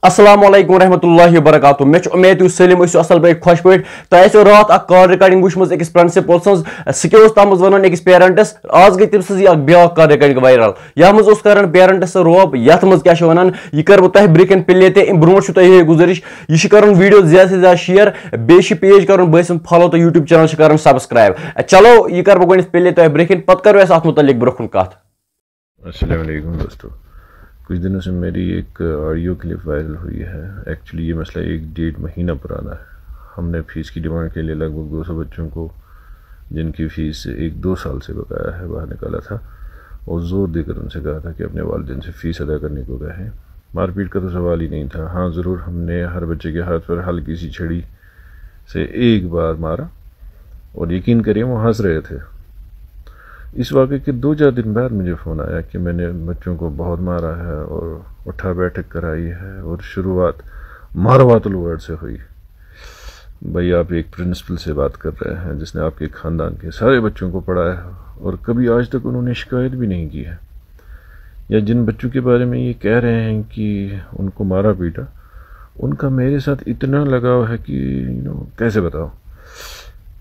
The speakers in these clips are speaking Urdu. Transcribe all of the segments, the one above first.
السلام علیکم ورحمۃ اللہ وبرکاتہ مے امید تھی سلم اصل پہ خوش پہ تہ رات اخ کال ریکارڈنگ وچم أکس پرنسپل سن سکے تم ون أکس پیرنٹس آج گئی تم سز بیاا کال ریکارڈنگ وائرل یتھ مز کران پیرنٹس روب یتھ مز کیا ونان یہ کر بہ تہ برکن پلے تہ برو تہ یہ گزارش یہ کر ویڈیو زیادہ سے زیادہ شیئر بیٚیہِ پیج کر بٲیسن فالو تو یوٹیوب چینل کر سبسکرائب چلو یہ کر بہ گۄڈنیتھ پلے تہ برکن پتہ کرو ات متعلق برو کن کت. السلام علیکم دوستو. کچھ دنوں سے میری ایک آڈیو کلپ وائرل ہوئی ہے. ایکچولی یہ مسئلہ 1.5 مہینہ پرانا ہے. ہم نے فیس کی ڈیمانڈ کے لیے لگ بھگ 200 بچوں کو جن کی فیس 1-2 سال سے بقایا ہے باہر نکالا تھا اور زور دے کر ان سے کہا تھا کہ اپنے والدین سے فیس ادا کرنے کو کہیں. مار پیٹ کا تو سوال ہی نہیں تھا. ہاں ضرور ہم نے ہر بچے کے ہاتھ پر ہلکی سی چھڑی سے ایک بار مارا اور یقین کریے وہ ہنس رہے تھے. اس واقعے کے 2-4 دن بعد مجھے فون آیا کہ میں نے بچوں کو بہت مارا ہے اور اٹھا بیٹھک کرائی ہے اور شروعات ماروات الورڈ سے ہوئی. بھائی آپ ایک پرنسپل سے بات کر رہے ہیں جس نے آپ کے خاندان کے سارے بچوں کو پڑھایا ہے اور کبھی آج تک انہوں نے شکایت بھی نہیں کی ہے. یا جن بچوں کے بارے میں یہ کہہ رہے ہیں کہ ان کو مارا پیٹا ان کا میرے ساتھ اتنا لگاؤ ہے کہ کیسے بتاؤ.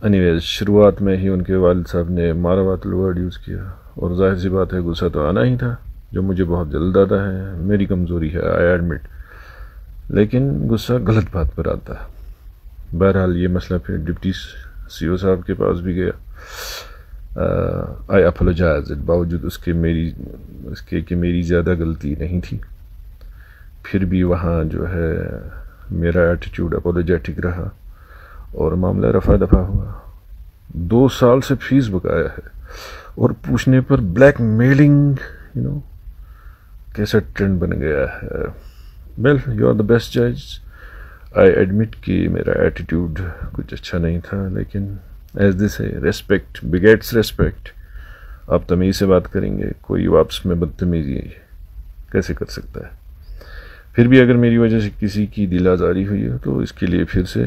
اینیویز شروعات میں ہی ان کے والد صاحب نے ماروات الورڈ یوز کیا اور ظاہر سی بات ہے غصہ تو آنا ہی تھا جو مجھے بہت جلد آتا ہے. میری کمزوری ہے آئی ایڈمٹ, لیکن غصہ غلط بات پر آتا ہے. بہرحال یہ مسئلہ پھر ڈپٹی سی او صاحب کے پاس بھی گیا. آئی اپولوجائز باوجود اس کے کہ میری زیادہ غلطی نہیں تھی. پھر بھی وہاں جو ہے میرا ایٹیٹیوڈ اپولوجیٹک رہا اور معاملہ رفع دفع ہوا. 2 سال سے فیس بقایا ہے اور پوچھنے پر بلیک میلنگ کیسا ٹرینڈ بن گیا ہے. Well you are the best جج. آئی ایڈمٹ کہ میرا ایٹیٹیوڈ کچھ اچھا نہیں تھا, لیکن ایز دس ہے ریسپیکٹ بگیٹس ریسپیکٹ. آپ تمیز سے بات کریں گے, کوئی واپس میں بدتمیزی کیسے کر سکتا ہے. پھر بھی اگر میری وجہ سے کسی کی دل آزاری ہوئی ہے تو اس کے لیے پھر سے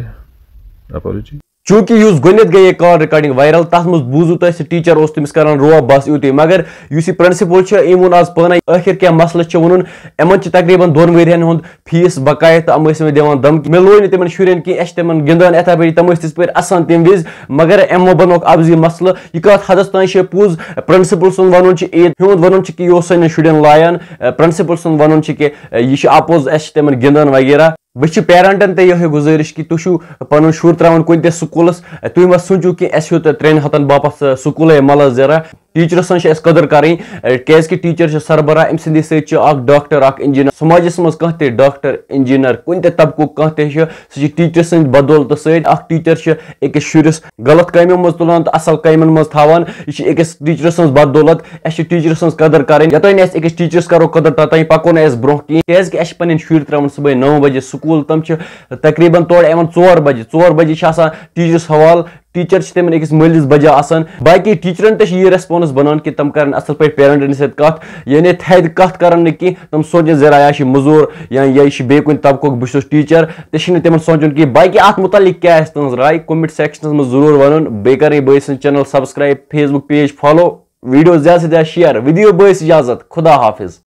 اپالوجی. چونکہ اس گۄڈنیتھ گئی کال ریکارڈنگ وائرل تر مز بوزو تہ ٹیچر اس تمس کران روب بس یوتی, مگر اس پرنسپل ام آز پانے آخر کیا مسئلہ ون ان تقریباً 2 ؤرین ہند فیس بقایا تو ام دان دھمکی. مے لوگ تمن شرین کی تمن گندان اتھا پٲٹھۍ تم تِژ پٲٹھۍ اَسان تمہِ وِزِ, مگر امو بنوک ابزی مسئلہ. یہ کت حدس تان پوز پرنسپل سن ون عید ہند ون کہ یہ سن شرین لایان. پرنسپل سن ون کہ یہ اپوز تمن گندان وغیرہ. بچ پیرنٹن تے یہ گزارش کہ تُہۍ پن شر ترٛاوان کُنہِ تہِ سکوٗلس, تُہۍ ما سوٗنٛچِو کہ اَسہِ ہیوٚت 3 ہتن باپتھ سکوٗلے ملس زیرا. ٹیچرسن اَسہِ قدر کرٕنۍ کیازِ ٹیچر سربراہ ام سندی سۭتۍ چھُ اکھ ڈاکٹر اکھ انجینئر. سماجس منٛز کانٛہہ تہِ ڈاکٹر انجینئر کُنہِ تہِ طبقُک کانٛہہ تہِ چھُ سُہ چھُ ٹیچر سٕنٛدِ بدولتہٕ سۭتۍ. اکھ ٹیچر چھُ أکِس شُرِس غلط کامیو منٛز تُلان تہٕ اصل کامین منٛز تھاوان. یہِ چھُ أکِس ٹیچر سٕنٛز بدولت. اَسہِ چھِ ٹیچر سٕنٛز قدر کرٕنۍ. یوٚتانۍ أسۍ أکِس ٹیچرس کرو قدر توٚتانۍ پکو نہٕ أسۍ برونٛہہ کِہیٖنۍ. کیازِ کہ اَسہِ چھِ پنٕنۍ شُرۍ ترٛاوان صبحٲے 9 بجے سکوٗل. تِم چھِ تقریباً تورٕ یِوان 4 بجے. 4 بجے چھِ آسان ٹیچرس حوالہٕ. ٹیچر تمن أکِس مٲلِس بجا آسان. باقی ٹیچرن تہِ یہ ریسپانس بنان کہ تم کرن اصل پٲٹھۍ پیرنٹن سۭتۍ کتھ, یعنی تھدِ کتھ کرن نہٕ کینٛہہ. تم سونچن ذرا یہ موٚزوٗر یا یہ بیٚیہِ کُنہِ طبقُک بہٕ چھُس ٹیچر تہِ چھُنہٕ تمن سونچُن کینٛہہ. باقی اتھ متعلق کیٛاہ آسہِ تُہنٛز راے کومنٹ سیکشنس منٛز ضروٗر ونُن. بیٚیہِ کرٕنۍ بٲے سٕنٛز channel subscribe, Facebook page follow, video زیادٕ سے زیادٕ شیئر. ودیو بٲیس اجازت. خدا حافظ.